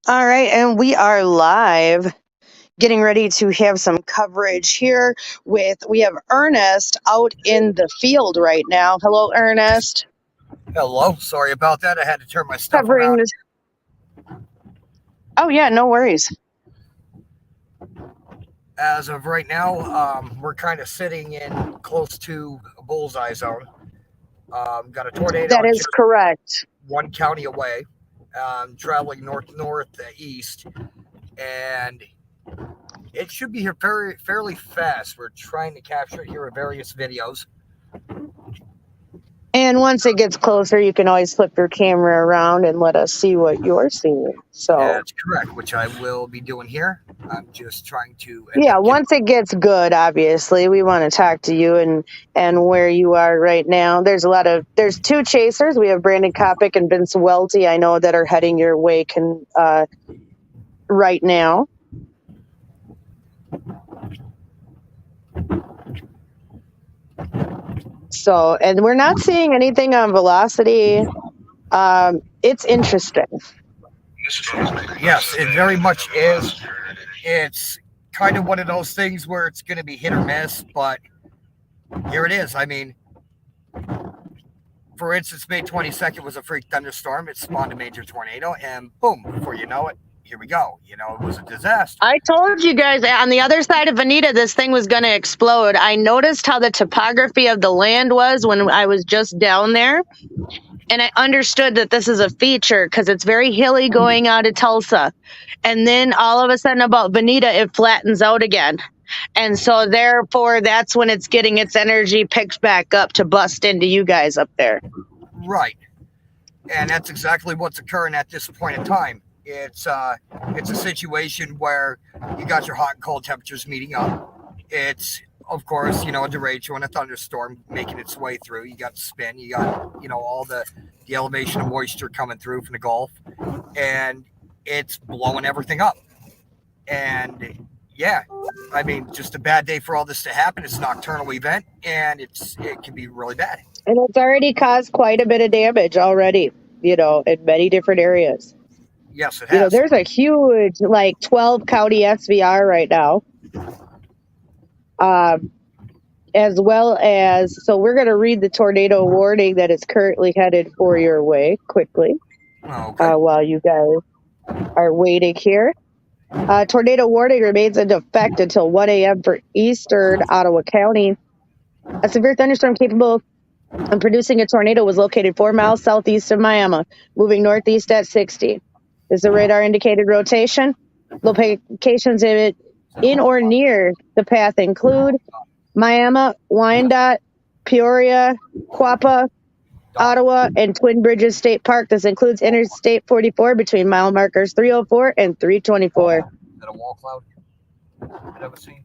All right, and we are live, getting ready to have some coverage here we have Ernest out in the field right now. Hello, Ernest. Hello. Sorry about that. I had to turn my stuff Covering around. this. Oh, yeah, no worries. As of right now, we're kind of sitting in close to a bullseye zone. Got a tornado That is just correct. one county away, traveling northeast, and it should be here fairly fast. We're trying to capture it here in various videos. And once it gets closer, you can always flip your camera around and let us see what you're seeing. So, That's correct, which I will be doing here. I'm just trying to. yeah, once it gets good, obviously, we want to talk to you and where you are right now. There's two chasers. We have Brandon Kopic and Vince Welty, I know, that are heading your way right now. So, and we're not seeing anything on velocity. It's interesting. Yes, it very much is. It's kind of one of those things where it's going to be hit or miss, but here it is. I mean, for instance, May 22nd was a freak thunderstorm. It spawned a major tornado, and boom, before you know it, here we go. You know, it was a disaster. I told you guys on the other side of Veneta, this thing was going to explode. I noticed how the topography of the land was when I was just down there. And I understood that this is a feature because it's very hilly going out of Tulsa. And then all of a sudden about Veneta, it flattens out again. And so therefore, that's when it's getting its energy picked back up to bust into you guys up there. Right. And that's exactly what's occurring at this point in time. It's a situation where you got your hot and cold temperatures meeting up. It's, of course, a derecho and a thunderstorm making its way through. You got spin, you got, all the elevation of moisture coming through from the Gulf, and it's blowing everything up. And yeah, I mean, just a bad day for all this to happen. It's a nocturnal event, and it can be really bad. And it's already caused quite a bit of damage already, in many different areas. Yes, it has. There's a huge, 12 county SVR right now. As well as, so we're going to read the tornado warning that is currently headed for your way quickly. Okay. While you guys are waiting here. Tornado warning remains in effect until 1 a.m. for eastern Ottawa County. A severe thunderstorm capable of producing a tornado was located 4 miles southeast of Miami, moving northeast at 60. This is a radar indicated rotation. Locations in or near the path include Miami, Wyandotte, Peoria, Quapaw, Ottawa, and Twin Bridges State Park. This includes Interstate 44 between mile markers 304 and 324. Is that a wall cloud I've ever seen?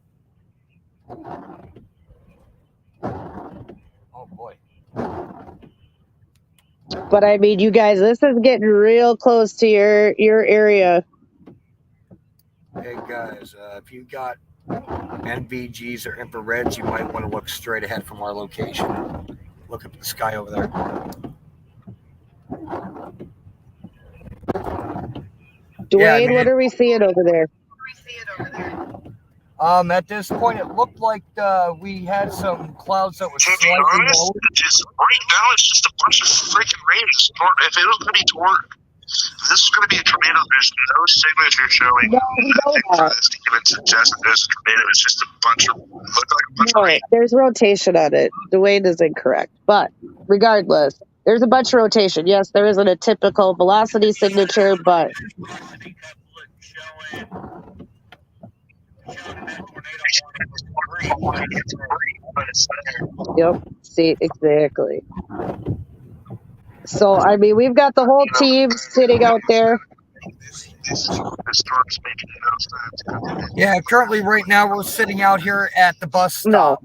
Oh boy. But I mean, you guys, this is getting real close to your area. Hey guys, if you got NVGs or infrareds, you might want to look straight ahead from our location. Look up at the sky over there. Dwayne, what are we seeing over there? At this point, it looked like we had some clouds that were slightly low. Just right now, it's just a bunch of freaking rain. If it was going to be if this is going to be a tornado, there's no signature showing for this to even suggest that there's a tornado. It's just a bunch of rain. There's rotation on it. Dwayne is incorrect. But regardless, there's a bunch of rotation. Yes, there isn't a typical velocity signature, but... Yep, see, exactly. So, I mean, we've got the whole team sitting out there. Yeah, currently right now we're sitting out here at the bus stop.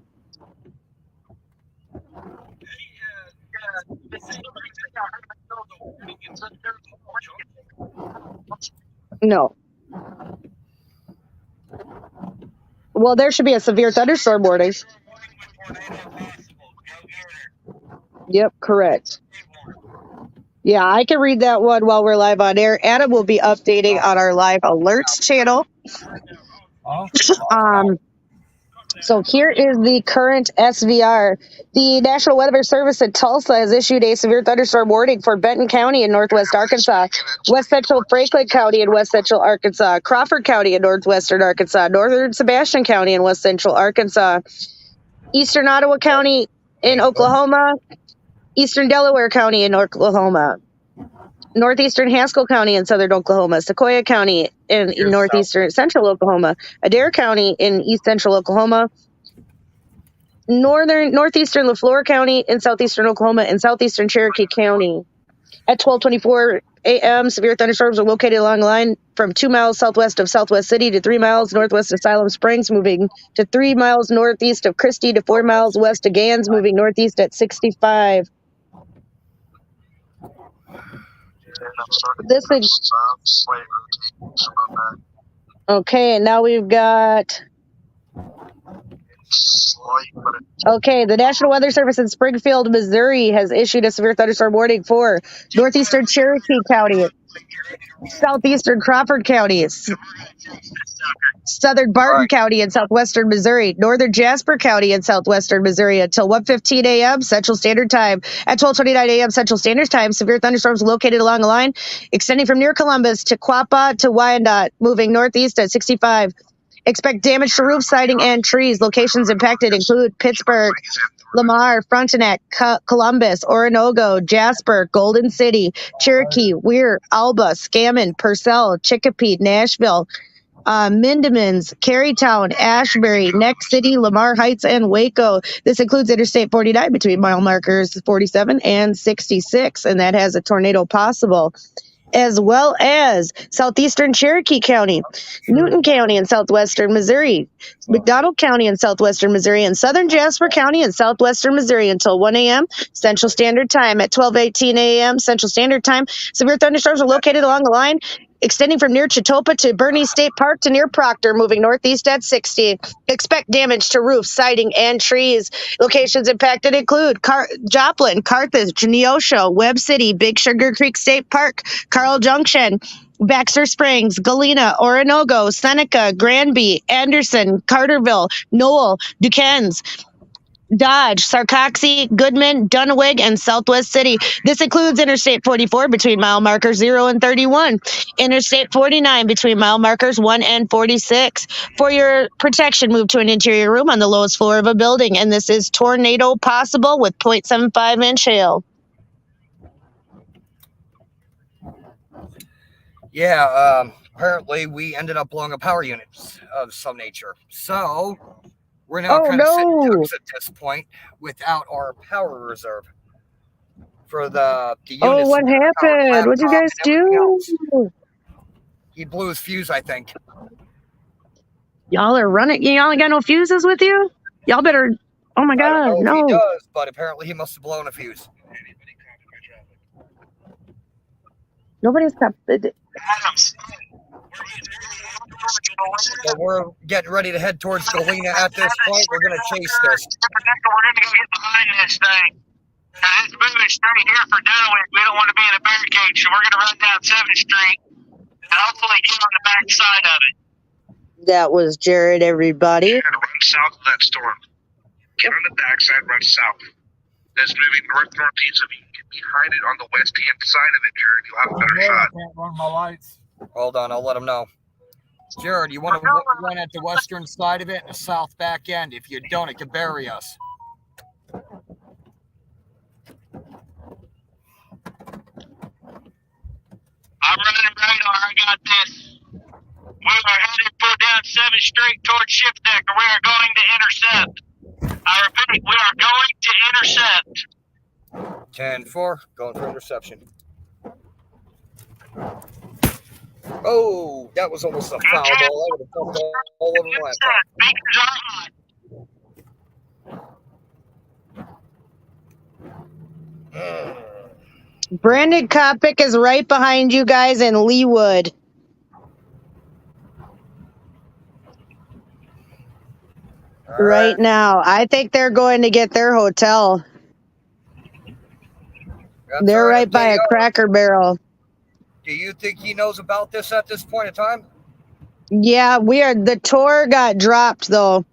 No. Well, there should be a severe thunderstorm warning. Yep, correct. Yeah, I can read that one while we're live on air. Adam will be updating on our live alerts channel. So here is the current SVR. The National Weather Service at Tulsa has issued a severe thunderstorm warning for Benton County in northwest Arkansas, west central Franklin County in west central Arkansas, Crawford County in northwestern Arkansas, northern Sebastian County in west central Arkansas, eastern Ottawa County in Oklahoma, eastern Delaware County in Oklahoma, northeastern Haskell County in southern Oklahoma, Sequoia County in northeastern central Oklahoma, Adair County in east central Oklahoma, northeastern Lafleur County in southeastern Oklahoma, and southeastern Cherokee County. At 12:24 a.m., severe thunderstorms are located along the line from 2 miles southwest of Southwest City to 3 miles northwest of Siloam Springs, moving to 3 miles northeast of Christie to 4 miles west of Gans, moving northeast at 65. This is okay. And now we've got. Okay, the National Weather Service in Springfield, Missouri has issued a severe thunderstorm warning for northeastern Cherokee County, southeastern Crawford County, southern Barton County in southwestern Missouri, northern Jasper County in southwestern Missouri until 1:15 a.m. Central Standard Time. At 12:29 a.m. Central Standard Time, severe thunderstorms located along the line extending from near Columbus to Quapaw to Wyandotte, moving northeast at 65. Expect damage to roof siding and trees. Locations impacted include Pittsburgh, Lamar, Frontenac, Columbus, Oronogo, Jasper, Golden City, Cherokee, Weir, Alba, Scammon, Purcell, Chicopee, Nashville, Mindemans, Carytown, Ashbury, Neck City, Lamar Heights, and Waco. This includes Interstate 49 between mile markers 47 and 66, and that has a tornado possible, as well as southeastern Cherokee County, Newton County in southwestern Missouri, McDonald County in southwestern Missouri, and southern Jasper County in southwestern Missouri until 1 a.m. Central Standard Time. At 12:18 a.m. Central Standard Time, severe thunderstorms are located along the line extending from near Chitopa to Bernie State Park to near Proctor, moving northeast at 60. Expect damage to roofs, siding, and trees. Locations impacted include Joplin, Carthage, Neosho, Webb City, Big Sugar Creek State Park, Carl Junction, Baxter Springs, Galena, Oronogo, Seneca, Granby, Anderson, Carterville, Knoll, Duquesnes, Dodge, Sarcoxy, Goodman, Dunwig, and Southwest City. This includes Interstate 44 between mile markers 0 and 31, Interstate 49 between mile markers 1 and 46. For your protection, move to an interior room on the lowest floor of a building, and this is tornado possible with 0.75 inch hail. Yeah, apparently we ended up blowing a power unit of some nature. So we're now kind of sitting ducks at this point without our power reserve for the units. Oh, what happened? What'd you guys do? He blew his fuse, I think. Y'all are running. Y'all ain't got no fuses with you? Y'all better. Oh my God, I don't know no. if he does, but apparently he must have blown a fuse. Nobody's got. So we're getting ready to head towards Galena at this point. We're going to chase this. We're going to go get behind this thing. It's moving straight here for Dunwich. We don't want to be in a barricade, so we're going to run down 7th Street and hopefully get on the back side of it. That was Jared, everybody. Run south of that storm. Get on the back side, run south. That's moving north-northeast. If you can get behind it on the west-hand side of it, Jared, you'll have a better shot. I can't run my lights. Hold on, I'll let him know. Jared, you want to run at the western side of it and the south back end. If you don't, it can bury us. I'm running radar. I got this. We are headed for down 7th Street towards Ship Deck, and we are going to intercept. I repeat, we are going to intercept. 10-4, going for interception. Oh, that was almost a foul ball. I would have jumped all over the laptop. Beacons are on. Brandon Kopic is right behind you guys in Leewood. Right now. I think they're going to get their hotel. That's They're all right by okay. a Cracker Barrel. Do you think he knows about this at this point in time? Yeah, the tour got dropped though.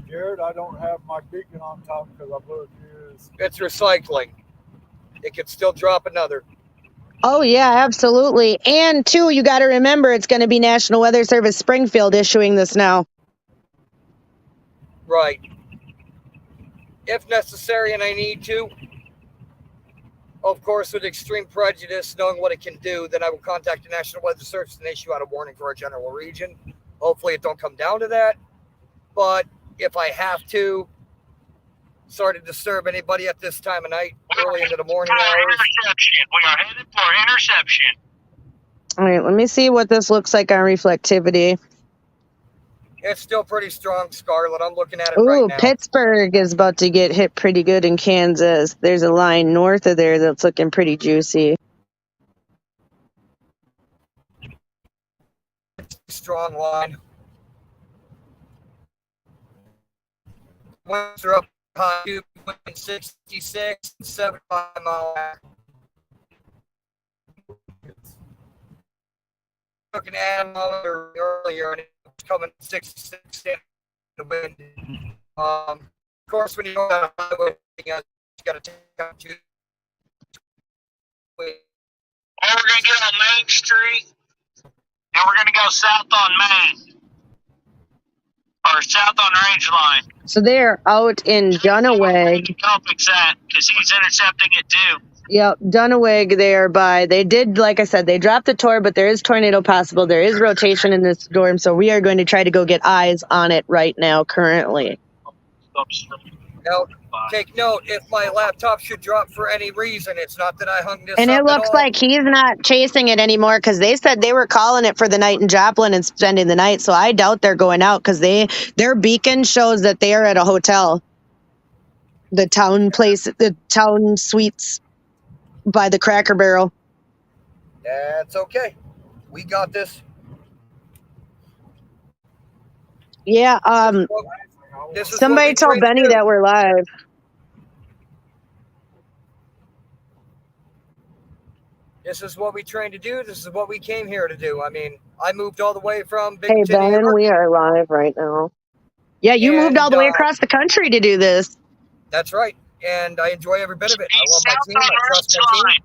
Jared, I don't have my beacon on top because I blew a fuse. It's recycling. It could still drop another. Oh yeah, absolutely. And two, you got to remember it's going to be National Weather Service Springfield issuing this now. Right. If necessary and I need to, of course, with extreme prejudice, knowing what it can do, then I will contact the National Weather Service and issue out a warning for our general region. Hopefully it don't come down to that. But if I have to, sorry to disturb anybody at this time of night, early into the morning hours. Interception. We are headed for interception. All right, let me see what this looks like on reflectivity. It's still pretty strong, Scarlet. I'm looking at it right Ooh, now. Pittsburgh is about to get hit pretty good in Kansas. There's a line north of there that's looking pretty juicy. Strong line. Winds are up high, between 66 and 75 mile an hour. Looking at them earlier, and it's coming 66 in the wind. Of course, when you go down a highway, you got to take out to. We're going to get on Main Street, and we're going to go south on Main. Or south on Range Line. So they're out in Dunnaweg. Topic's at, because he's intercepting it too. Yep, Dunnaweg there they did, like I said, they dropped the tour, but there is tornado possible. There is rotation in this storm, so we are going to try to go get eyes on it right now currently. Now, take note, if my laptop should drop for any reason, it's not that I hung this And up it at looks all. like he's not chasing it anymore because they said they were calling it for the night in Joplin and spending the night, so I doubt they're going out because their beacon shows that they are at a hotel. The town suites by the Cracker Barrel. That's okay. We got this. Yeah, This is somebody what we told trained to Benny do. that we're live. This is what we trained to do. This is what we came here to do. I mean, I moved all the way from Hey, Binghamton, New Ben, York. we are live right now. Yeah, you moved all the way across the country to do this. That's right. And I enjoy every bit of it. I love my team. I trust my team.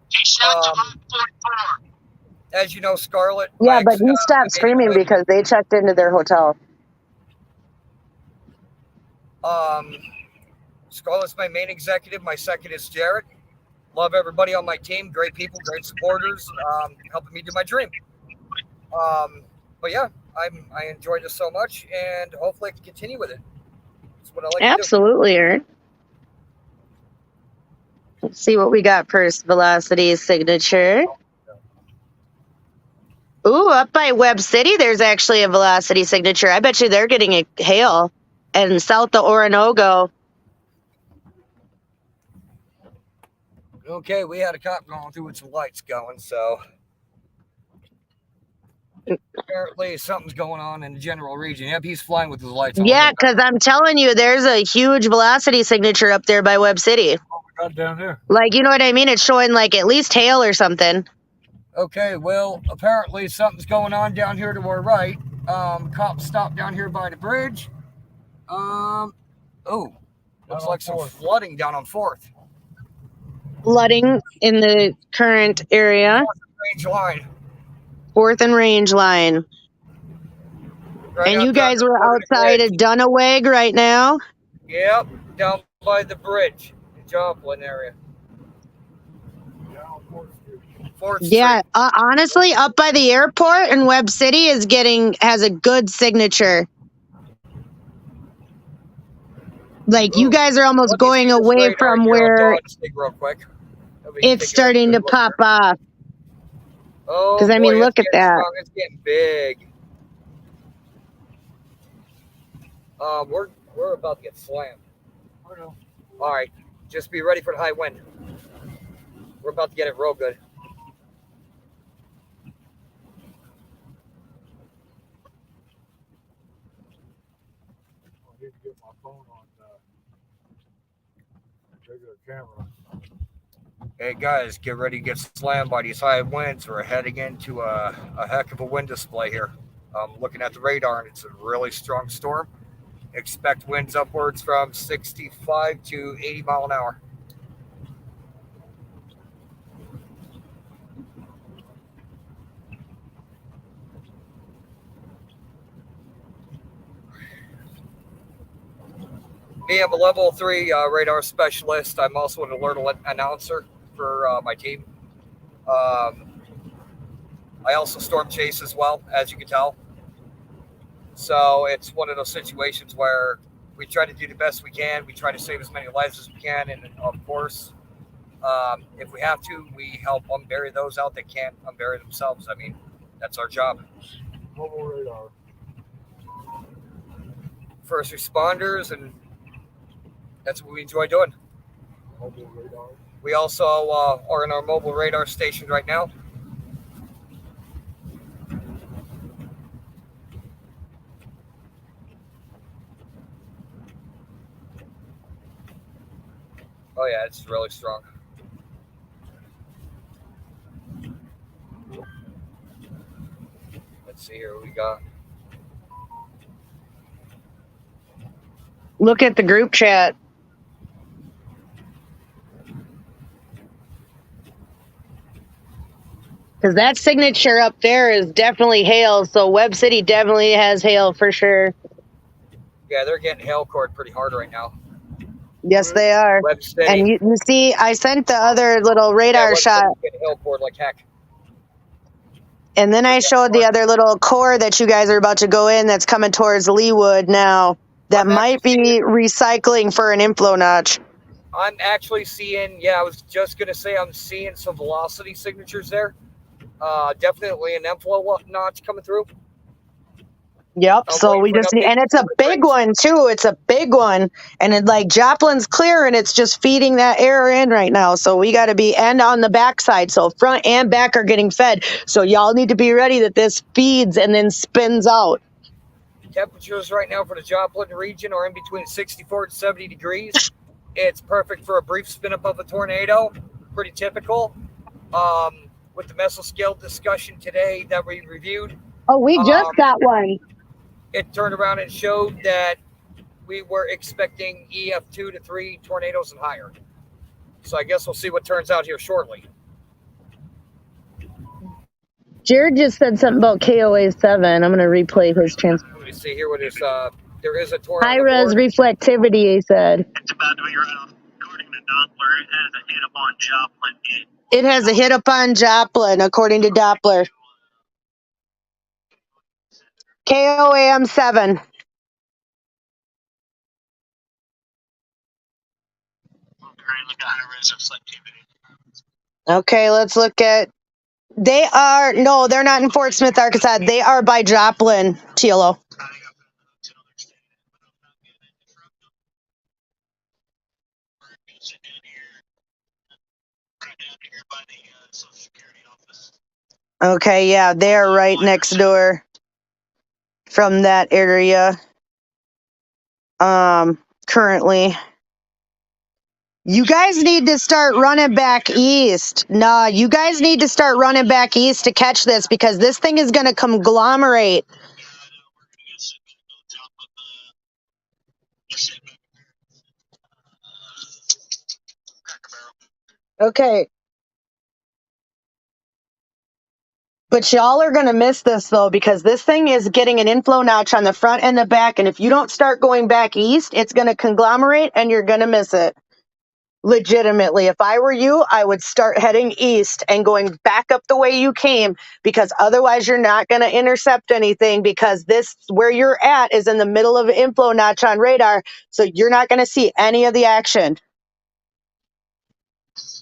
He's south of 44. As you know, Scarlet. Yeah, but he stopped streaming because they checked into their hotel. Scarlet's my main executive. My second is Jared. Love everybody on my team. Great people, great supporters, helping me do my dream. But yeah, I enjoyed this so much, and hopefully I can continue with it. That's what I like to do. Absolutely, Aaron. Let's see what we got first. Velocity signature. Ooh, up by Webb City, there's actually a velocity signature. I bet you they're getting a hail. And south of Oronogo. Okay, we had a cop going through with some lights going, so apparently something's going on in the general region. Yep, he's flying with his lights on. Yeah, because I'm telling you, there's a huge velocity signature up there by Webb City. Oh my God, down there. Like, you know what I mean? It's showing like at least hail or something. Okay, well, apparently something's going on down here to our right. Cops stopped down here by the bridge. Looks like some flooding down on 4th. Flooding in the current area. Range line. 4th and Range Line. Right, and you guys were outside of Dunnaweg right now? Yep, down by the bridge, the Joplin area. 4th Street. Yeah, honestly, up by the airport in Webb City has a good signature. Like, you guys are almost going away from where it's starting to pop off. Oh, because, I mean, look at that. Strong. It's getting big. We're about to get slammed. All right, just be ready for the high wind. We're about to get it real good. phone on regular camera. Hey guys, get ready to get slammed by these high winds. We're heading into a heck of a wind display here. I'm looking at the radar and it's a really strong storm. Expect winds upwards from 65 to 80 mile an hour. Me, I'm a level 3 radar specialist. I'm also an alert announcer for my team. I also storm chase as well, as you can tell. So it's one of those situations where we try to do the best we can. We try to save as many lives as we can. And of course, if we have to, we help unbury those out that can't unbury themselves. I mean, that's our job. Mobile radar. First responders, and that's what we enjoy doing. Mobile radar. We also are in our mobile radar station right now. Oh yeah, it's really strong. Let's see here what we got. Look at the group chat. Because that signature up there is definitely hail, so Webb City definitely has hail for sure. Yeah, they're getting hail cord pretty hard right now. Yes, they are. Webb City. And you see, I sent the other little radar shot. Getting hail cord like heck. And then I showed the other little core that you guys are about to go in that's coming towards Leewood now. That might be recycling for an inflow notch. I'm actually seeing, I was just going to say I'm seeing some velocity signatures there. Definitely an inflow notch coming through. Yep. So we just need, and it's a big one too. It's a big one. And it like Joplin's clear and it's just feeding that air in right now. So we got to be and on the backside. So front and back are getting fed. So y'all need to be ready that this feeds and then spins out. Temperatures right now for the Joplin region are in between 64 and 70 degrees. It's perfect for a brief spin up of a tornado. Pretty typical. With the mesoscale discussion today that we reviewed. Oh, we just got one. It turned around and showed that we were expecting EF2 to 3 tornadoes and higher. So I guess we'll see what turns out here shortly. Jared just said something about KOA 7. I'm going to replay his transcript. Let me see here what is, there is a tornado. High res reflectivity, he said. It's about to be right off. According to Doppler, it has a hit up on Joplin. It has a hit up on Joplin, according to Doppler. KOAM 7. Okay, let's look at. They're not in Fort Smith, Arkansas. They are by Joplin, TLO. Okay, yeah, they are right next door from that area. Currently. You guys need to start running back east. Nah, you guys need to start running back east to catch this because this thing is going to conglomerate. Okay. But y'all are going to miss this, though, because this thing is getting an inflow notch on the front and the back. And if you don't start going back east, it's going to conglomerate and you're going to miss it. Legitimately, if I were you, I would start heading east and going back up the way you came, because otherwise you're not going to intercept anything, because this where you're at is in the middle of an inflow notch on radar. So you're not going to see any of the action.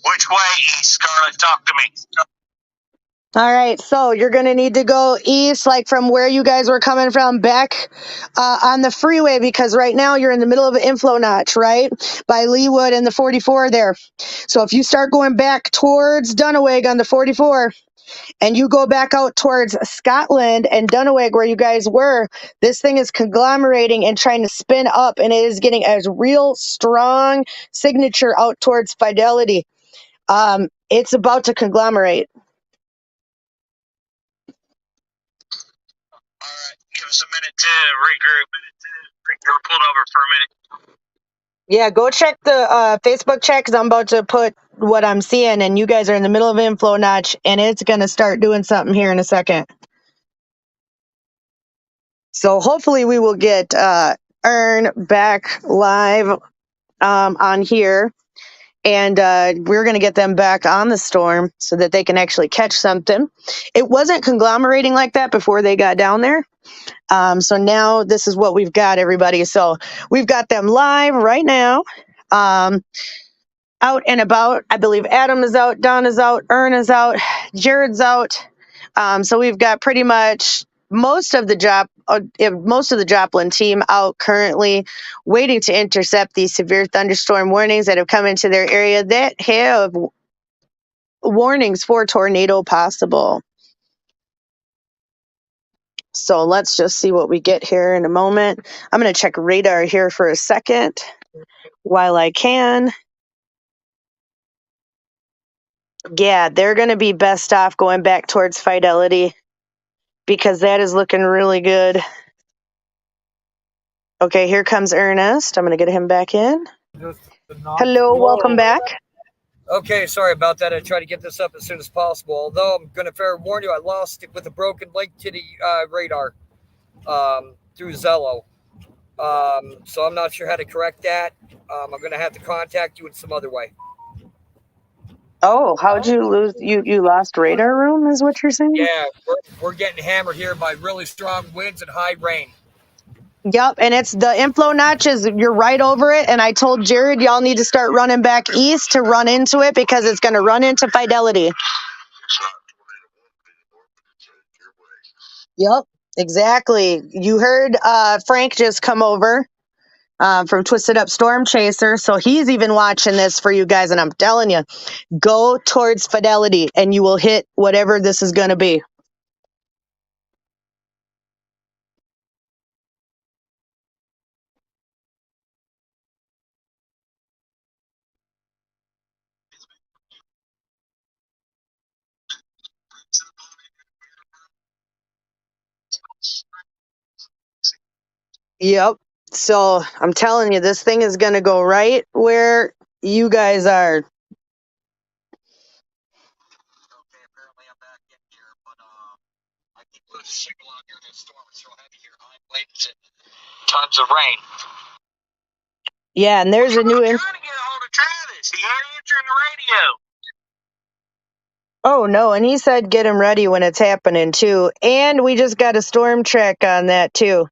Which way east, Scarlett? Talk to me. All right, so you're going to need to go east, like from where you guys were coming from, back on the freeway, because right now you're in the middle of an inflow notch, right, by Leewood and the 44 there. So if you start going back towards Dunaweg on the 44, and you go back out towards Scotland and Dunaweg where you guys were, this thing is conglomerating and trying to spin up, and it is getting a real strong signature out towards Fidelity. It's about to conglomerate. All right, give us a minute to regroup. We're pulled over for a minute. Yeah, go check the Facebook chat because I'm about to put what I'm seeing, and you guys are in the middle of inflow notch, and it's going to start doing something here in a second. So hopefully we will get Earn back live on here, and we're going to get them back on the storm so that they can actually catch something. It wasn't conglomerating like that before they got down there. So now this is what we've got, everybody. So we've got them live right now. Out and about. I believe Adam is out, Don is out, Ern is out, Jared's out. So we've got pretty much most of the Joplin team out currently, waiting to intercept these severe thunderstorm warnings that have come into their area that have warnings for tornado possible. So let's just see what we get here in a moment. I'm going to check radar here for a second while I can. Yeah, they're going to be best off going back towards Fidelity because that is looking really good. Okay, here comes Ernest. I'm going to get him back in. Hello, welcome back. Okay, sorry about that. I tried to get this up as soon as possible. Although I'm going to fair warn you, I lost it with a broken link to the radar through Zello. So I'm not sure how to correct that. I'm going to have to contact you in some other way. Oh, how'd you lose? You lost radar room, is what you're saying? Yeah, we're getting hammered here by really strong winds and high rain. Yep, and it's the inflow notches. You're right over it. And I told Jared, y'all need to start running back east to run into it because it's going to run into Fidelity. Yep, exactly. You heard Frank just come over from Twisted Up Storm Chaser. So he's even watching this for you guys. And I'm telling you, go towards Fidelity and you will hit whatever this is going to be. Yep. So I'm telling you, this thing is going to go right where you guys are. Okay, apparently I'm back in here, but I keep losing signal out here in this storm. It's real heavy here. High winds and tons of rain. Yeah, and there's a new. I'm trying to get a hold of Travis. He ain't answering the radio. Oh no, and he said get him ready when it's happening too. And we just got a storm track on that too.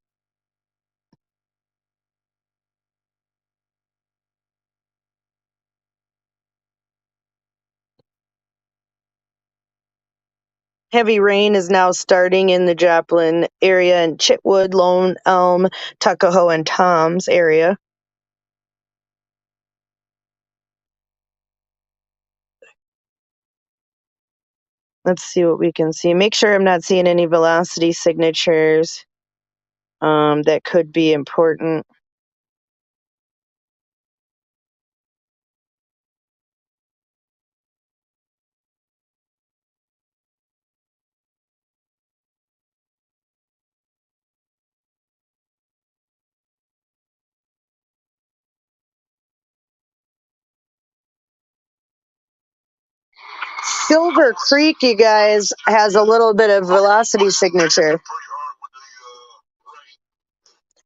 Heavy rain is now starting in the Joplin area and Chitwood, Lone Elm, Tuckahoe, and Tom's area. Let's see what we can see. Make sure I'm not seeing any velocity signatures that could be important. Silver Creek, you guys, has a little bit of velocity signature.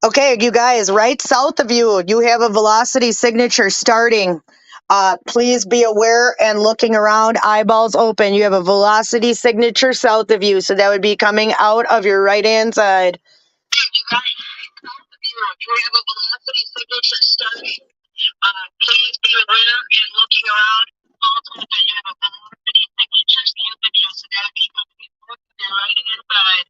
Okay, you guys, right south of you, you have a velocity signature starting. Please be aware and looking around, eyeballs open. You have a velocity signature south of you, so that would be coming out of your right-hand side. You guys, south of you have a velocity signature starting. Please be aware and looking around. Also, that you have a velocity signature south of you, so that would be coming out of your right-hand side.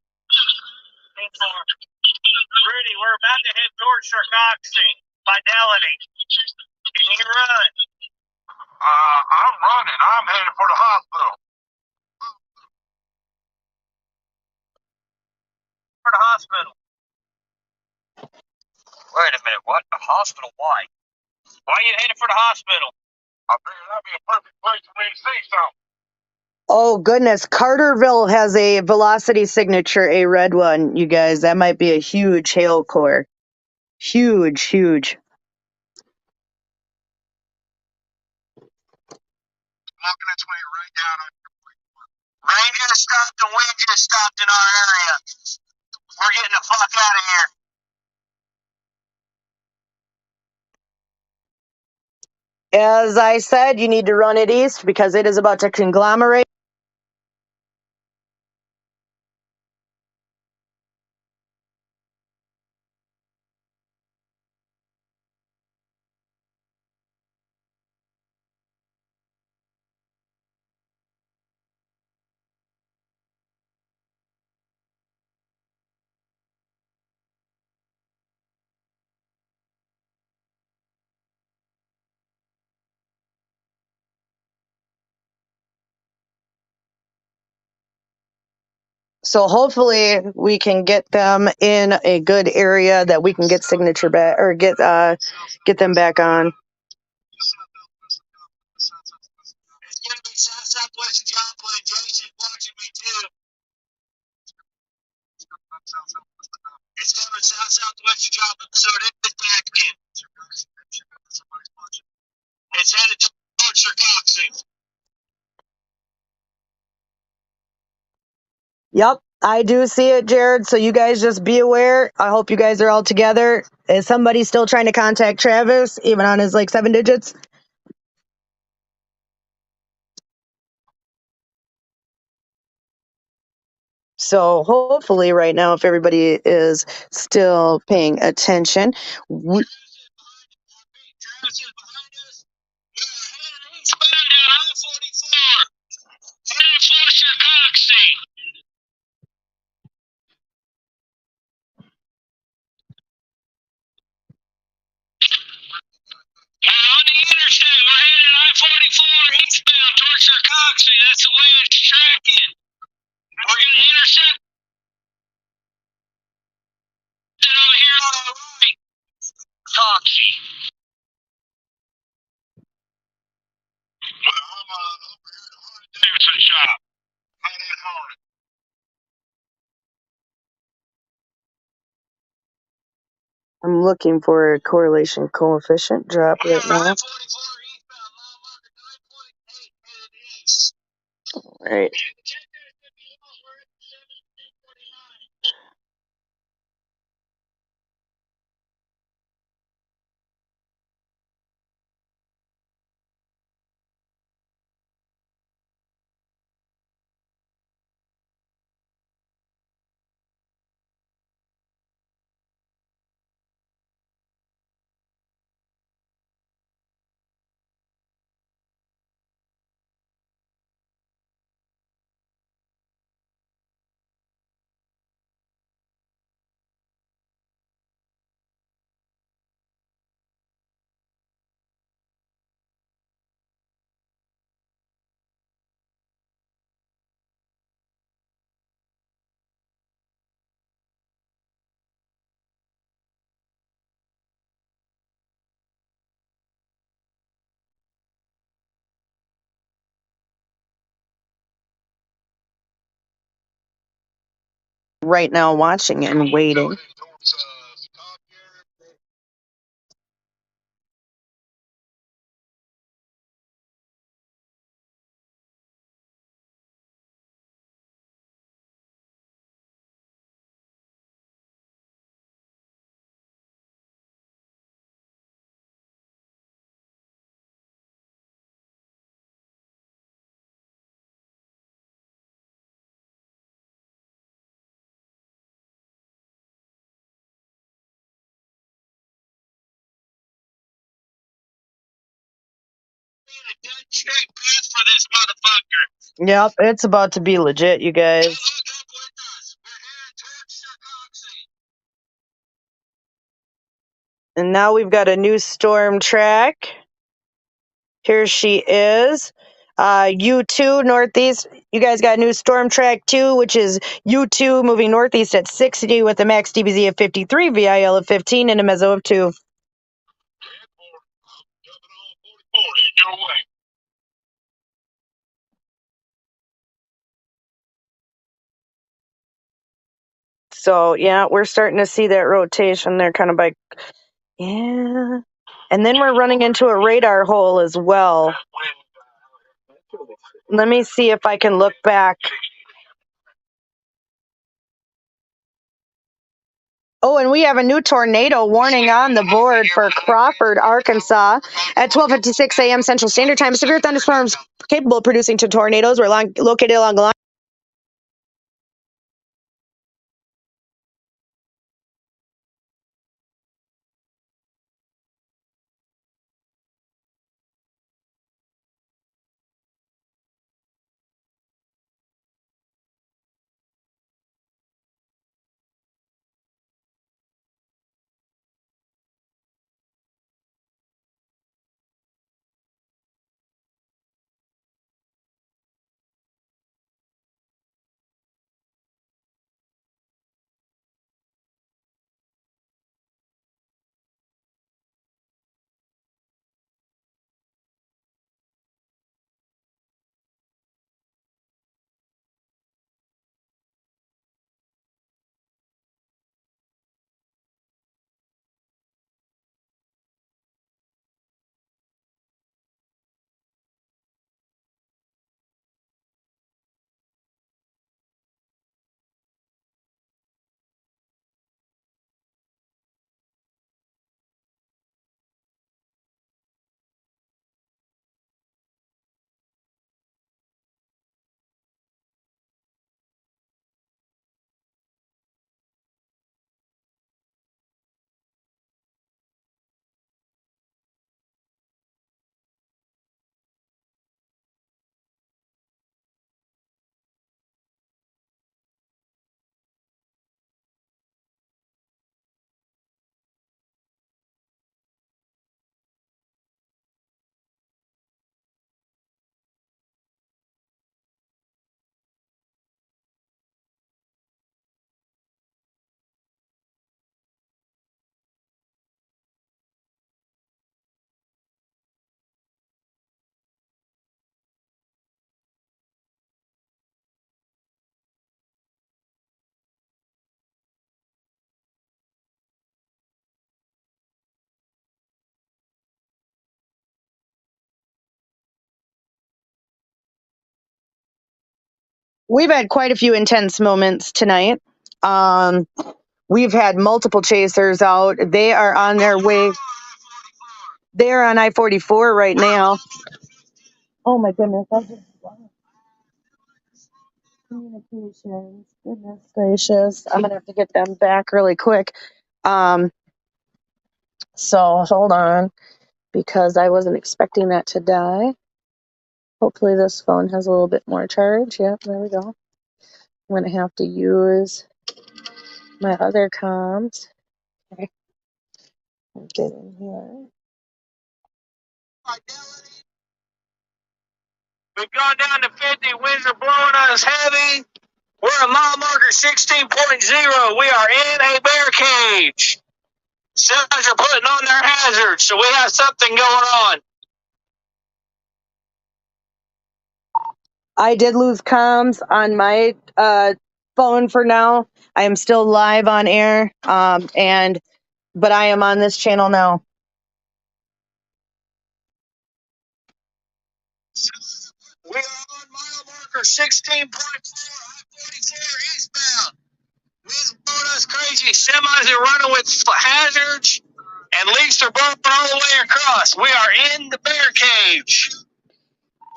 Rudy, we're about to head towards Chicago. Fidelity. Can you run? I'm running. I'm headed for the hospital. for the hospital. Wait a minute, what? The hospital? Why? Why are you headed for the hospital? I figured that'd be a perfect place for me to see something. Oh, goodness. Carterville has a velocity signature, a red one, you guys. That might be a huge hail core. Huge, huge. Walking its way right down on. Rain just stopped and wind just stopped in our area. We're getting the fuck out of here. As I said, you need to run it east because it is about to conglomerate. So hopefully we can get them in a good area that we can get signature back or get them back on. It's gonna be southwest of Joplin. Jason watching me too. It's coming southwest of Joplin, so it is back in. It's headed towards Circoxy. Yep, I do see it, Jared. So you guys just be aware. I hope you guys are all together. Is somebody still trying to contact Travis, even on his 7 digits? So hopefully right now, if everybody is still paying attention, Travis is behind us. We are headed eastbound down I-44. Headed for Circoxy. We're on the interstate. We're headed I-44 eastbound towards Circoxy. That's the way it's tracking. We're going to intercept it over here on the right. Circoxy. Well, I'm over here at the Harley Davidson shop. How that Harley? I'm looking for a correlation coefficient drop We right are now. I-44 eastbound, mile marker 9.8, headed east. Right. Right now watching and waiting. A dead straight path for this motherfucker. Yep, it's about to be legit, you guys. Hook up with us. We're headed towards Circoxy. And now we've got a new storm track. Here she is. U2 northeast. You guys got new storm track 2, which is U2 moving northeast at 60 with a max DBZ of 53, VIL of 15, and a meso of 2. So, yeah, we're starting to see that rotation there kind of by, yeah. And then we're running into a radar hole as well. Let me see if I can look back. Oh, and we have a new tornado warning on the board for Crawford, Arkansas at 12:56 a.m. Central Standard Time. Severe thunderstorms capable of producing 2 tornadoes were located along the line. We've had quite a few intense moments tonight. We've had multiple chasers out. They are on their way. They're on I-44 right now. Oh my goodness. Communications. Goodness gracious. I'm going to have to get them back really quick. So hold on, because I wasn't expecting that to die. Hopefully this phone has a little bit more charge. Yep, there we go. I'm going to have to use my other comms. Okay. Get in here. We've gone down to 50. Winds are blowing us heavy. We're a mile marker 16.0. We are in a bear cage. Sailors are putting on their hazards, so we have something going on. I did lose comms on my phone for now. I am still live on air, but I am on this channel now. We are on mile marker 16.4, I-44 eastbound. Winds blowing us crazy. Semis are running with hazards, and leaks are blowing all the way across. We are in the bear cage.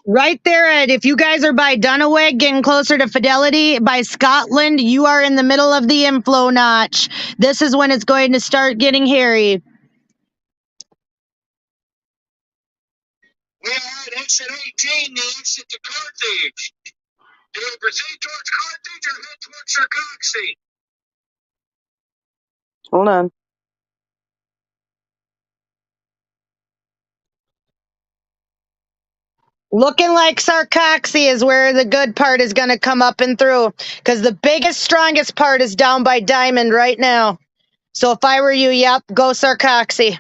Right there, Ed. If you guys are by Dunaweg, getting closer to Fidelity, by Scotland, you are in the middle of the inflow notch. This is when it's going to start getting hairy. We are at exit 18, the exit to Carthage. Do we proceed towards Carthage or head towards Sarcoxy? Hold on. Looking like Sarcoxy is where the good part is going to come up and through, because the biggest, strongest part is down by Diamond right now. So if I were you, yep, go Sarcoxy.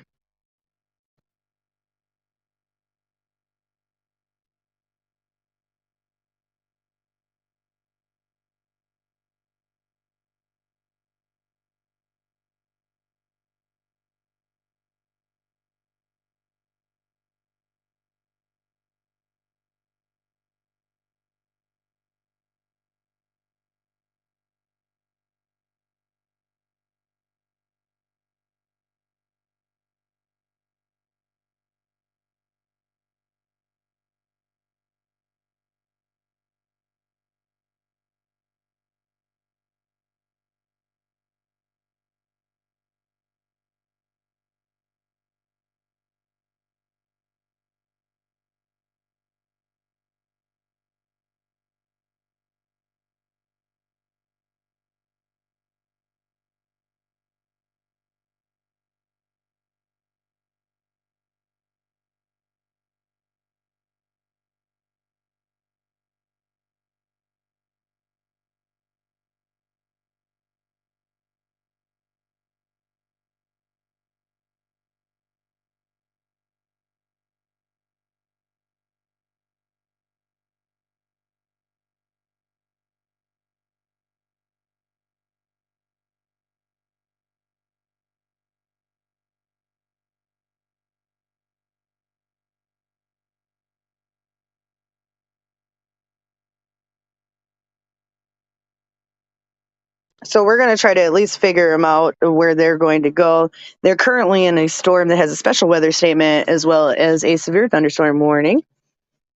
So we're going to try to at least figure them out where they're going to go. They're currently in a storm that has a special weather statement as well as a severe thunderstorm warning.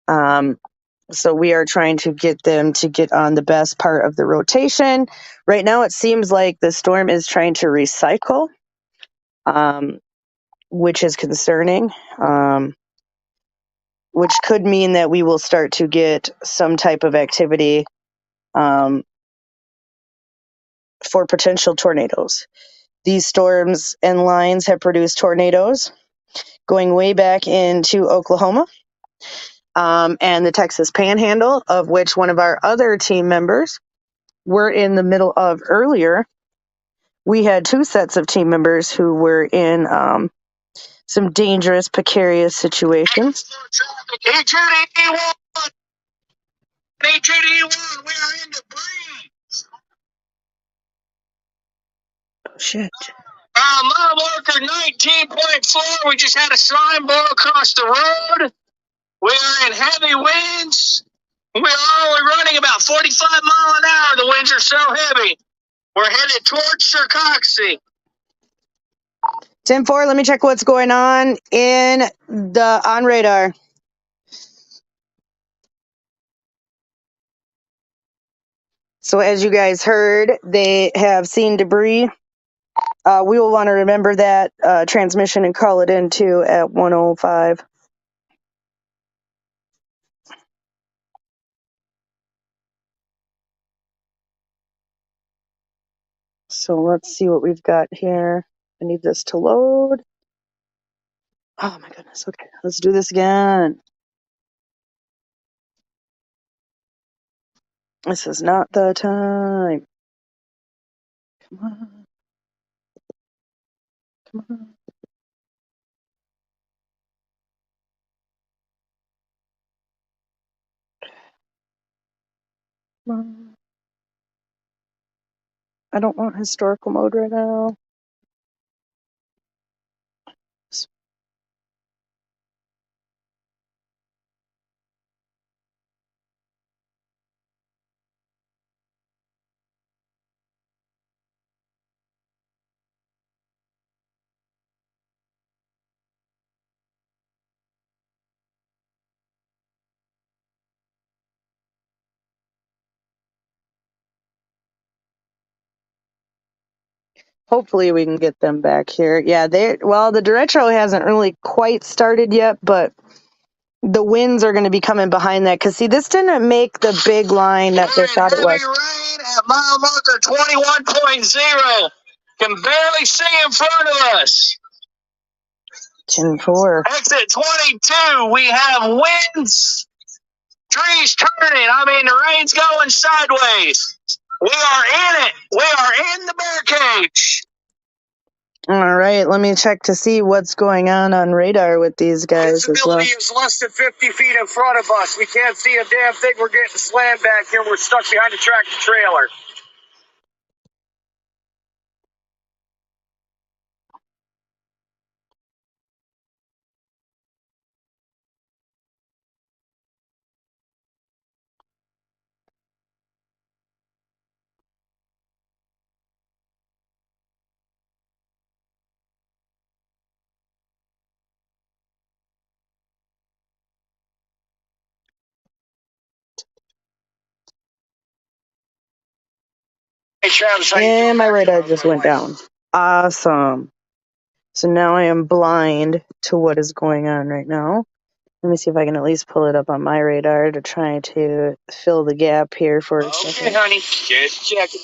So we are trying to get them to get on the best part of the rotation. Right now, it seems like the storm is trying to recycle, which is concerning, which could mean that we will start to get some type of activity for potential tornadoes. These storms and lines have produced tornadoes going way back into Oklahoma and the Texas Panhandle, of which one of our other team members were in the middle of earlier. We had two sets of team members who were in some dangerous, precarious situations. E2D1, E2D1, we are in debris. Oh, shit. Mile marker 19.4, we just had a sign blow across the road. We are in heavy winds. We are only running about 45 miles an hour. The winds are so heavy. We're headed towards Sarcoxy. 10-4, let me check what's going on in the on radar. So as you guys heard, they have seen debris. We will want to remember that transmission and call it in too at 1:05. So let's see what we've got here. I need this to load. Oh my goodness. Okay, let's do this again. This is not the time. Come on. Come on. Come on. I don't want historical mode right now. Hopefully we can get them back here. Yeah, the derecho hasn't really quite started yet, but the winds are going to be coming behind that. Because, see, this didn't make the big line that they thought it was. Rain at mile marker 21.0. Can barely see in front of us. 10-4. Exit 22, we have winds trees turning. I mean, the rain's going sideways. We are in it. We are in the bear cage. All right, let me check to see what's going on radar with these guys as well. Visibility is less than 50 feet in front of us. We can't see a damn thing. We're getting slammed back here. We're stuck behind a tractor trailer. Hey, Travis, how you doing? And my radar just went down. Awesome. So now I am blind to what is going on right now. Let me see if I can at least pull it up on my radar to try to fill the gap here for a second. Okay, honey. Just checking.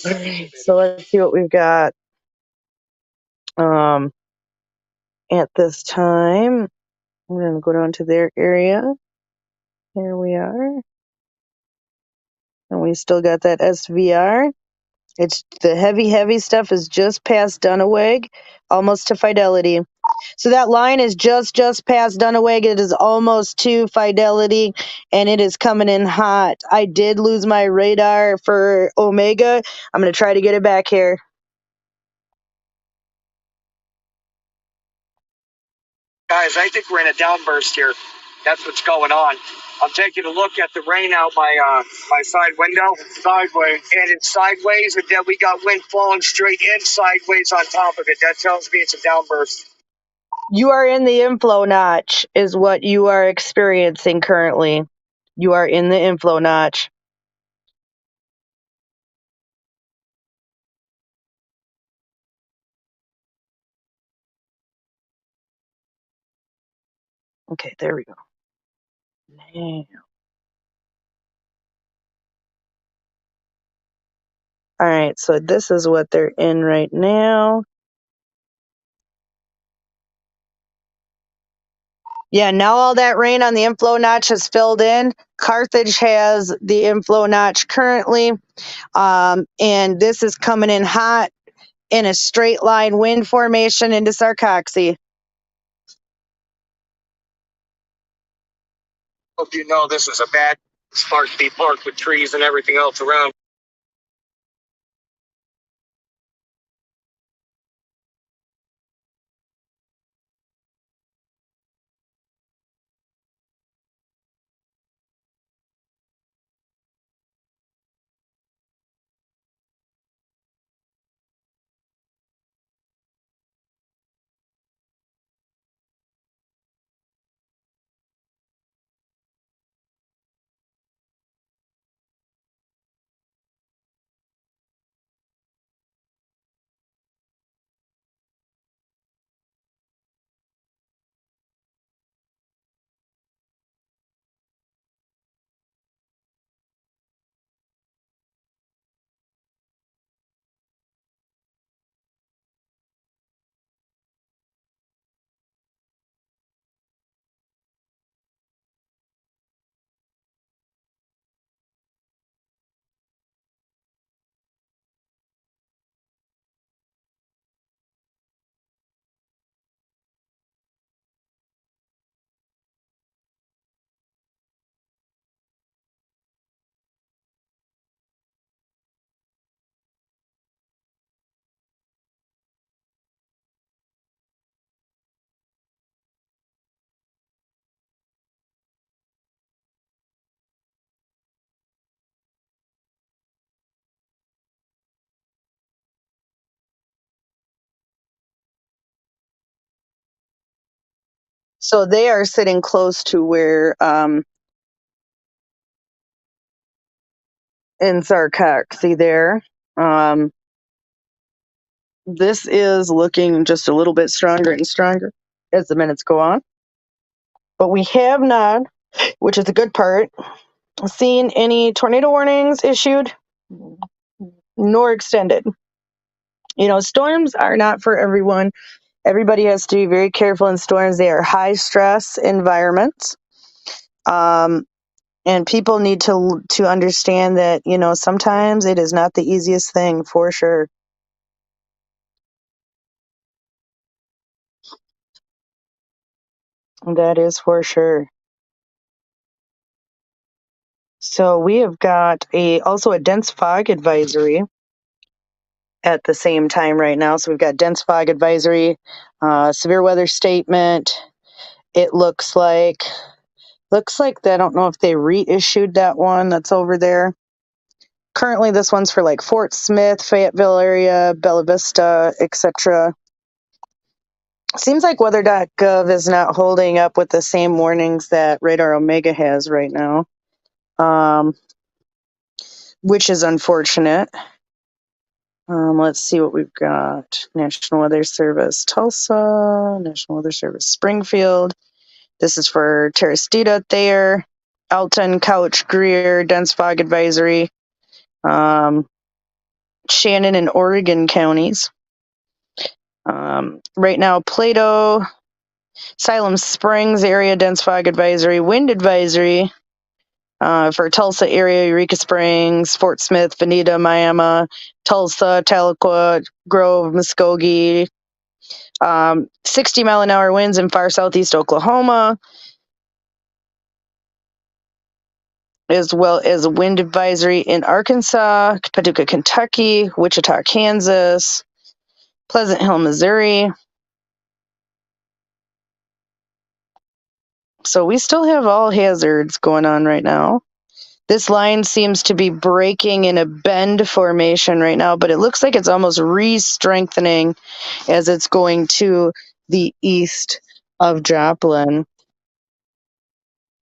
All right, so let's see what we've got. At this time, I'm going to go down to their area. Here we are. And we still got that SVR. It's the heavy stuff is just past Dunaweg, almost to Fidelity. So that line is just past Dunaweg. It is almost to Fidelity, and it is coming in hot. I did lose my radar for Omega. I'm going to try to get it back here. Guys, I think we're in a downburst here. That's what's going on. I'm taking a look at the rain out my side window. Sideways. And it's sideways, and then we got wind flowing straight in sideways on top of it. That tells me it's a downburst. You are in the inflow notch is what you are experiencing currently. You are in the inflow notch. Okay, there we go. Now. All right, so this is what they're in right now. Yeah, now all that rain on the inflow notch has filled in. Carthage has the inflow notch currently, and this is coming in hot in a straight line wind formation into Sarcoxy. Hope you know this is a bad Spark P Park with trees and everything else around. So they are sitting close to where in Sarcoxy there. This is looking just a little bit stronger and stronger as the minutes go on. But we have not, which is a good part, seen any tornado warnings issued nor extended. You know, storms are not for everyone. Everybody has to be very careful in storms. They are high stress environments. And people need to understand that, sometimes it is not the easiest thing, for sure. That is for sure. So we have got also a dense fog advisory at the same time right now. So we've got dense fog advisory, severe weather statement. It looks like I don't know if they reissued that one that's over there. Currently, this one's for like Fort Smith, Fayetteville area, Bella Vista, etc. Seems like weather.gov is not holding up with the same warnings that Radar Omega has right now, which is unfortunate. Let's see what we've got. National Weather Service Tulsa, National Weather Service Springfield. This is for Terrastita there. Alton, Couch, Greer, dense fog advisory. Shannon and Oregon counties. Right now, Plato, Siloam Springs area dense fog advisory, wind advisory for Tulsa area, Eureka Springs, Fort Smith, Veneta, Miami, Tulsa, Tahlequah, Grove, Muskogee. 60-mile-an-hour winds in far southeast Oklahoma, as well as a wind advisory in Arkansas, Paducah, Kentucky, Wichita, Kansas, Pleasant Hill, Missouri. So we still have all hazards going on right now. This line seems to be breaking in a bend formation right now, but it looks like it's almost re-strengthening as it's going to the east of Joplin.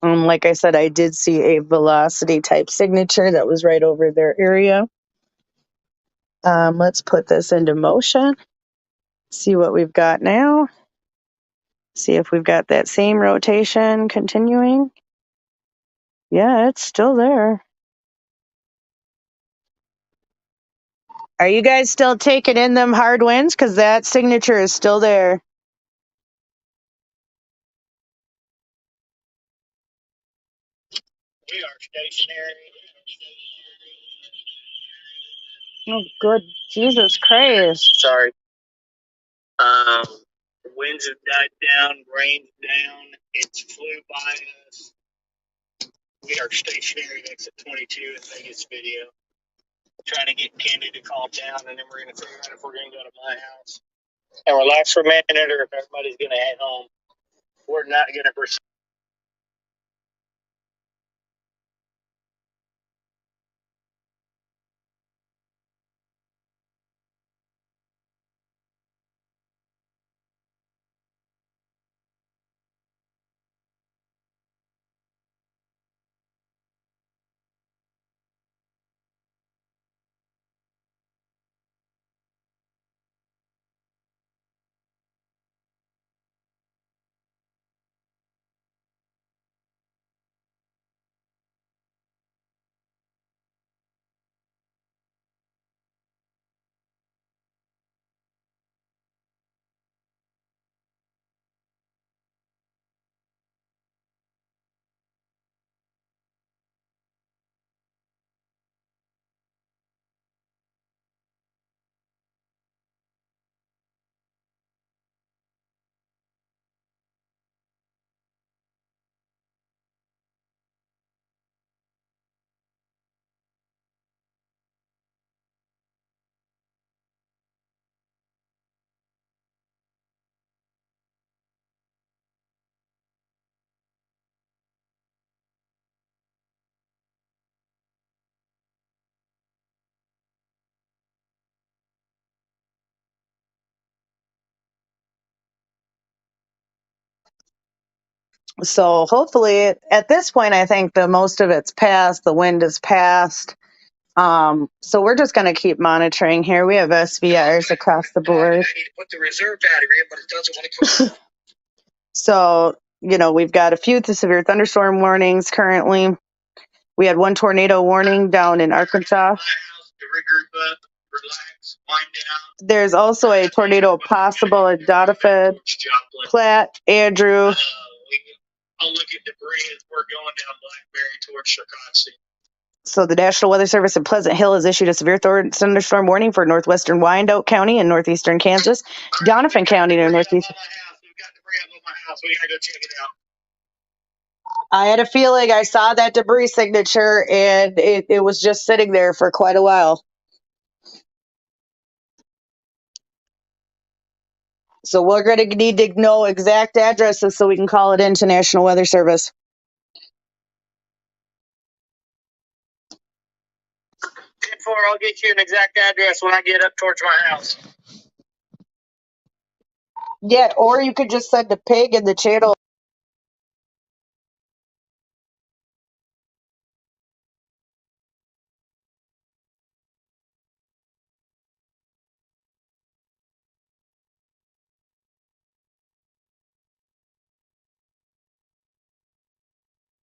Like I said, I did see a velocity type signature that was right over their area. Let's put this into motion. See what we've got now. See if we've got that same rotation continuing. Yeah, it's still there. Are you guys still taking in them hard winds? Because that signature is still there. We are stationary. Oh, good Jesus Christ. Sorry. The winds have died down, rain's down. It's flew by us. We are stationary exit 22 in Vegas video. Trying to get Candy to calm down, and then we're going to figure out if we're going to go to my house and relax for a minute or if everybody's going to head home. We're not going to pursue. So hopefully at this point, I think the most of it's passed. The wind is past. So we're just going to keep monitoring here. We have SVRs across the board. I need to put the reserve battery in, but it doesn't want to go. So, we've got a few severe thunderstorm warnings currently. We had one tornado warning down in Arkansas. There's also a tornado possible at Dotafed, Platte, Andrew, I'll look at debris as we're going down Blackberry towards Chicago. So the National Weather Service in Pleasant Hill has issued a severe thunderstorm warning for northwestern Wyandotte County and northeastern Kansas, Donovan County to northeast. We've got debris up on my house. We gotta go check it out. I had a feeling I saw that debris signature, and it was just sitting there for quite a while. So we're going to need to know exact addresses so we can call it into National Weather Service. 10-4, I'll get you an exact address when I get up towards my house. Yeah, or you could just send a pig in the channel.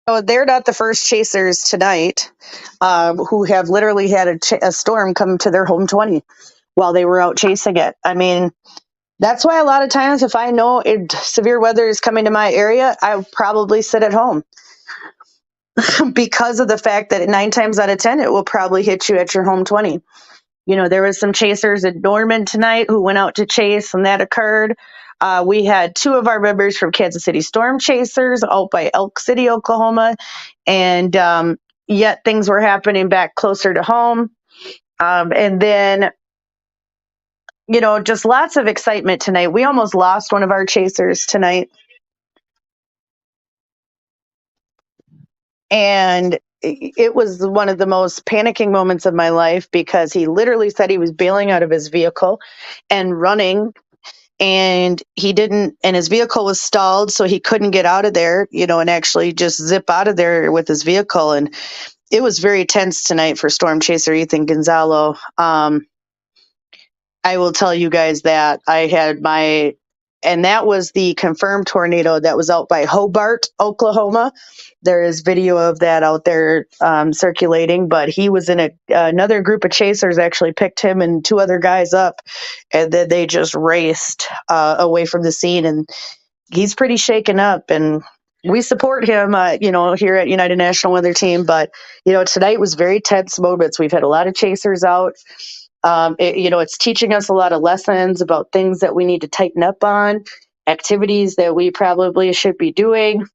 So they're not the first chasers tonight who have literally had a storm come to their home 20 while they were out chasing it. I mean, that's why a lot of times if I know severe weather is coming to my area, I probably sit at home because of the fact that 9 times out of 10, it will probably hit you at your home 20. You know, there was some chasers in Norman tonight who went out to chase, and that occurred. We had 2 of our members from Kansas City Storm Chasers out by Elk City, Oklahoma, and yet things were happening back closer to home. And then, you know, just lots of excitement tonight. We almost lost one of our chasers tonight. And it was one of the most panicking moments of my life because he literally said he was bailing out of his vehicle and running, and he didn't, and his vehicle was stalled, so he couldn't get out of there, you know, and actually just zip out of there with his vehicle. And it was very tense tonight for Storm Chaser Ethan Gonzalo. I will tell you guys that I had and that was the confirmed tornado that was out by Hobart, Oklahoma. There is video of that out there circulating, but he was in another group of chasers actually picked him and 2 other guys up, and then they just raced away from the scene, and he's pretty shaken up, and we support him, you know, here at United National Weather Team. But, you know, tonight was very tense moments. We've had a lot of chasers out. You know, it's teaching us a lot of lessons about things that we need to tighten up on, activities that we probably should be doing,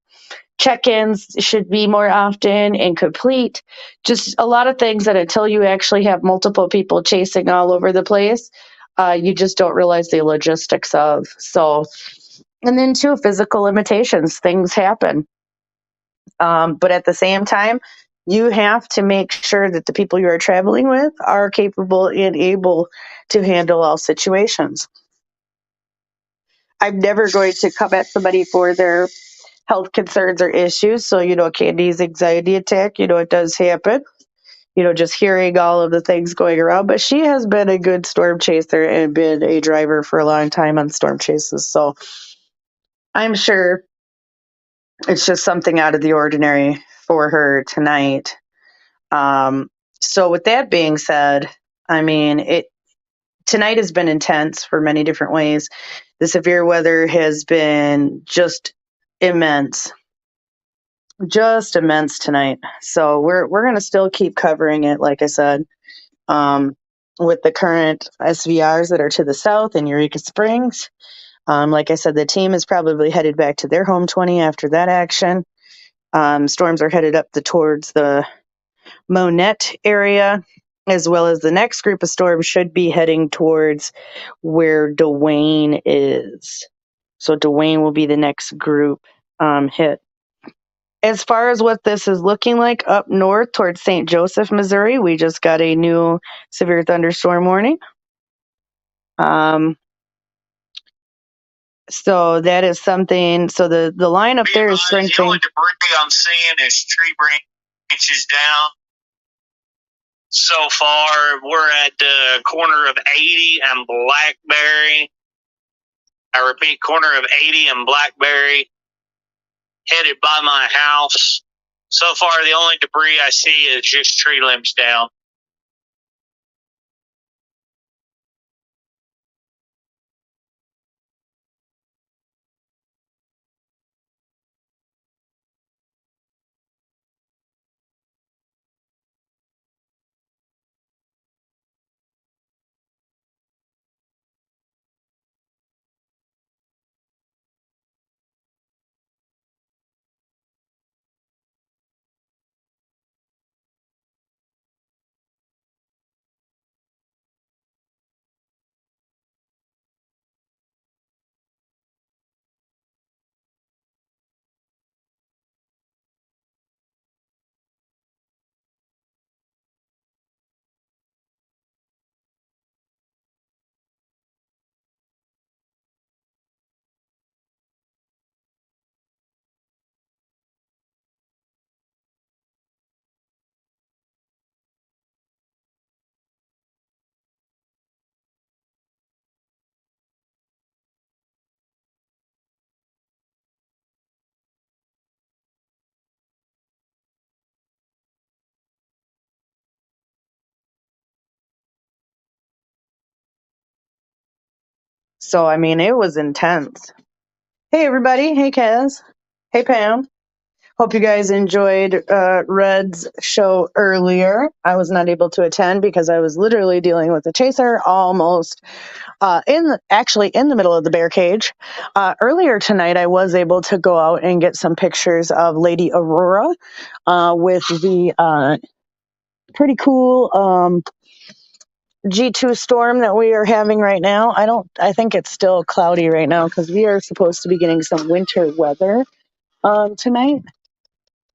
check-ins should be more often and complete. Just a lot of things that until you actually have multiple people chasing all over the place, you just don't realize the logistics of. So, and then too, physical limitations, things happen. But at the same time, you have to make sure that the people you are traveling with are capable and able to handle all situations. I'm never going to come at somebody for their health concerns or issues. So, you know, Candy's anxiety attack, you know, it does happen. You know, just hearing all of the things going around. But she has been a good storm chaser and been a driver for a long time on storm chases. So I'm sure it's just something out of the ordinary for her tonight. So with that being said, I mean, tonight has been intense for many different ways. The severe weather has been just immense tonight. So we're going to still keep covering it, like I said, with the current SVRs that are to the south in Eureka Springs. Like I said, the team is probably headed back to their home 20 after that action. Storms are headed up towards the Monette area, as well as the next group of storms should be heading towards where Dwayne is. So Dwayne will be the next group hit. As far as what this is looking like up north towards St. Joseph, Missouri, we just got a new severe thunderstorm warning. So that is something. So the line up there is strengthening. The only debris I'm seeing is tree branches down. So far, we're at the corner of 80 and Blackberry. I repeat, corner of 80 and Blackberry, headed by my house. So far, the only debris I see is just tree limbs down. So, I mean, it was intense. Hey, everybody. Hey, Kaz. Hey, Pam. Hope you guys enjoyed Red's show earlier. I was not able to attend because I was literally dealing with a chaser almost actually in the middle of the bear cage. Earlier tonight, I was able to go out and get some pictures of Lady Aurora with the pretty cool G2 storm that we are having right now. I think it's still cloudy right now because we are supposed to be getting some winter weather tonight.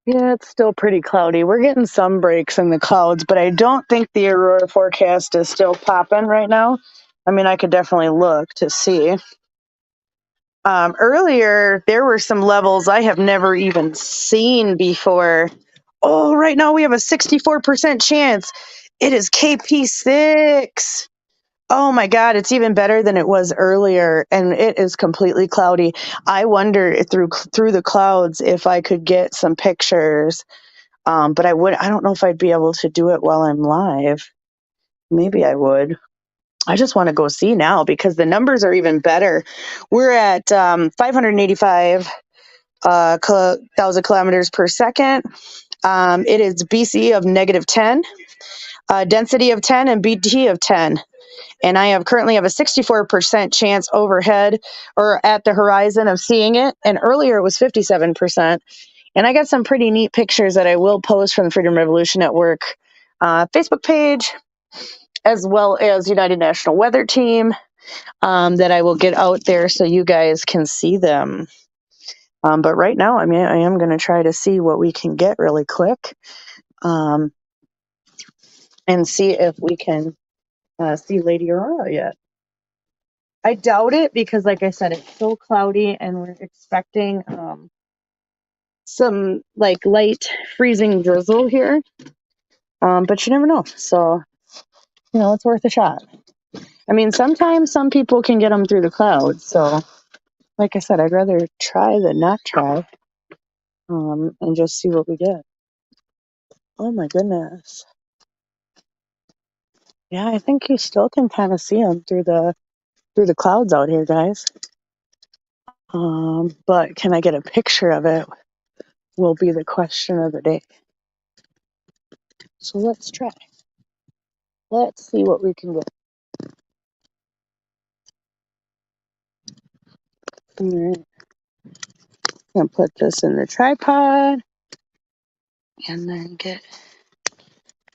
Yeah, it's still pretty cloudy. We're getting some breaks in the clouds, but I don't think the aurora forecast is still popping right now. I mean, I could definitely look to see. Earlier, there were some levels I have never even seen before. Oh, right now we have a 64% chance. It is KP6. Oh my God, it's even better than it was earlier, and it is completely cloudy. I wonder through the clouds if I could get some pictures. But I don't know if I'd be able to do it while I'm live. Maybe I would. I just want to go see now because the numbers are even better. We're at 585 thousand kilometers per second. It is BC of -10, density of 10, and BT of 10. And I currently have a 64% chance overhead or at the horizon of seeing it. And earlier it was 57%. And I got some pretty neat pictures that I will post from the Freedom Revolution Network Facebook page, as well as United National Weather Team, that I will get out there so you guys can see them. But right now, I mean, I am going to try to see what we can get really quick, and see if we can see Lady Aurora yet. I doubt it because, like I said, it's so cloudy and we're expecting some like light freezing drizzle here. But you never know. So, it's worth a shot. I mean, sometimes some people can get them through the clouds. So, like I said, I'd rather try than not try, and just see what we get. Oh my goodness. Yeah, I think you still can kind of see them through the clouds out here, guys. But can I get a picture of it? Will be the question of the day. So let's try. Let's see what we can get. All right. I'm gonna put this in the tripod and then get.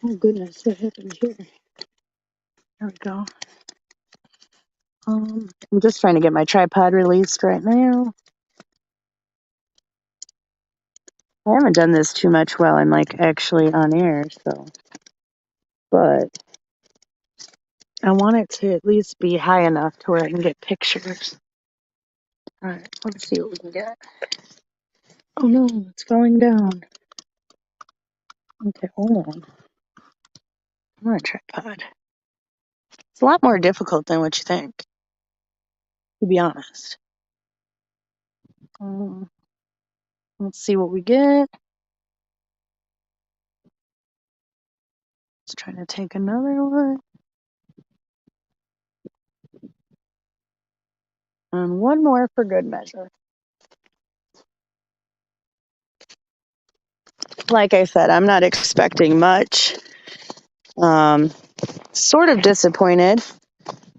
Oh goodness, what happened here? There we go. I'm just trying to get my tripod released right now. I haven't done this too much while I'm actually on air, so. But I want it to at least be high enough to where I can get pictures. All right, let's see what we can get. Oh no, it's falling down. Okay, hold on. I want a tripod. It's a lot more difficult than what you think, to be honest. Let's see what we get. Let's try to take another one. And one more for good measure. Like I said, I'm not expecting much. Sort of disappointed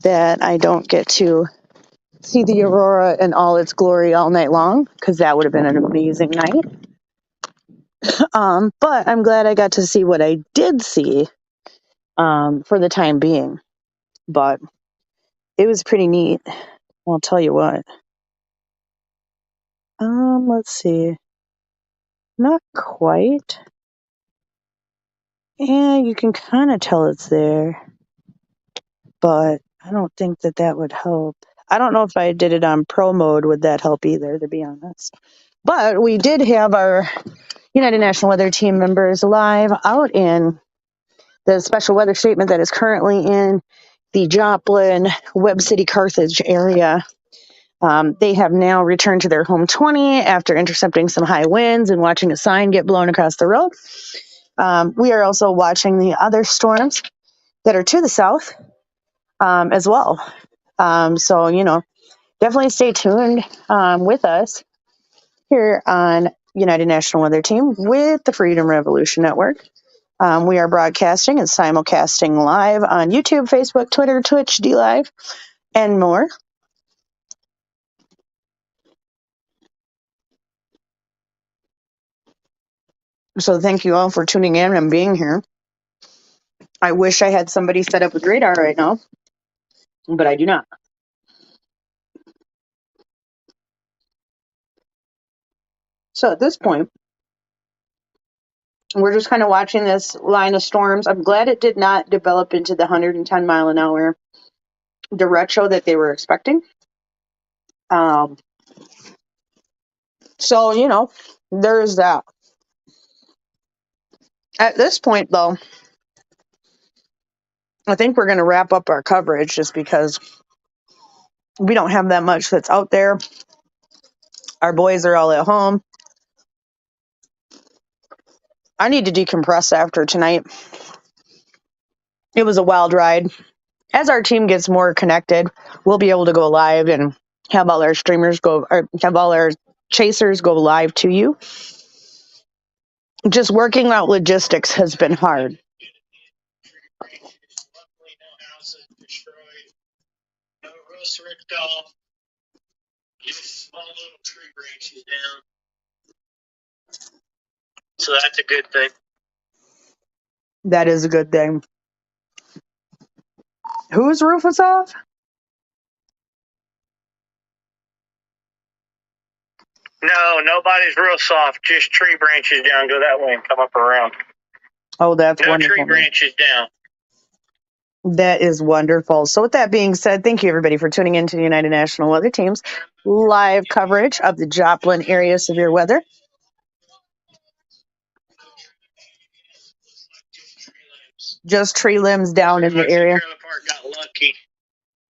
that I don't get to see the aurora in all its glory all night long, because that would have been an amazing night. But I'm glad I got to see what I did see, for the time being. But it was pretty neat. I'll tell you what. Let's see. Not quite. Yeah, you can kind of tell it's there, but I don't think that would help. I don't know if I did it on pro mode, would that help either, to be honest. But we did have our United National Weather Team members live out in the special weather statement that is currently in the Joplin, Webb City, Carthage area. They have now returned to their home 20 after intercepting some high winds and watching a sign get blown across the road. We are also watching the other storms that are to the south, as well. So, definitely stay tuned with us here on United National Weather Team with the Freedom Revolution Network. We are broadcasting and simulcasting live on YouTube, Facebook, Twitter, Twitch, DLive, and more. So thank you all for tuning in and being here. I wish I had somebody set up with radar right now, but I do not. So at this point, we're just kind of watching this line of storms. I'm glad it did not develop into the 110 mile an hour derecho that they were expecting. So, there's that. At this point, though, I think we're going to wrap up our coverage just because we don't have that much that's out there. Our boys are all at home. I need to decompress after tonight. It was a wild ride. As our team gets more connected, we'll be able to go live and have all our streamers go, or have all our chasers go live to you. Just working out logistics has been hard. No roots ripped off. Just small little tree branches down. So that's a good thing. That is a good thing. Whose roof is off? No, nobody's real soft. Just tree branches down. Go that way and come up around. Oh, that's No wonderful. tree branches down. That is wonderful. So with that being said, thank you everybody for tuning in to the United National Weather Team's live coverage of the Joplin area severe weather. Just tree limbs down in the area. Trailer Park got lucky.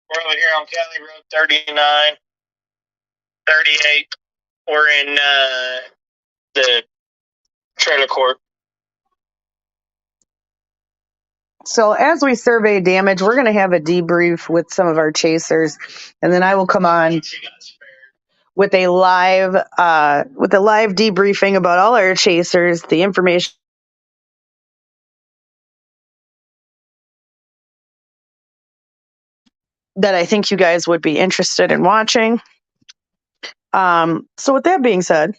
We're over here on County Road 39, 38. We're in the trailer court. So as we survey damage, we're going to have a debrief with some of our chasers, and then I will come on with a live debriefing about all our chasers, the information that I think you guys would be interested in watching. So with that being said,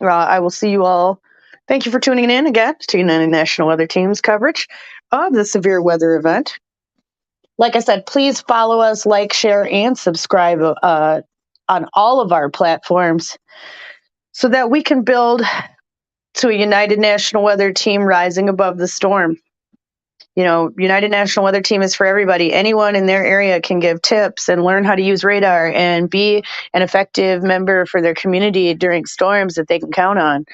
I will see you all. Thank you for tuning in again to United National Weather Team's coverage of the severe weather event. Like I said, please follow us, like, share, and subscribe on all of our platforms so that we can build to a United National Weather Team rising above the storm. United National Weather Team is for everybody. Anyone in their area can give tips and learn how to use radar and be an effective member for their community during storms that they can count on.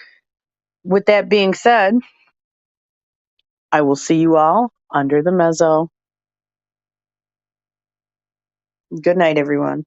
With that being said, I will see you all under the mezzo. Good night, everyone.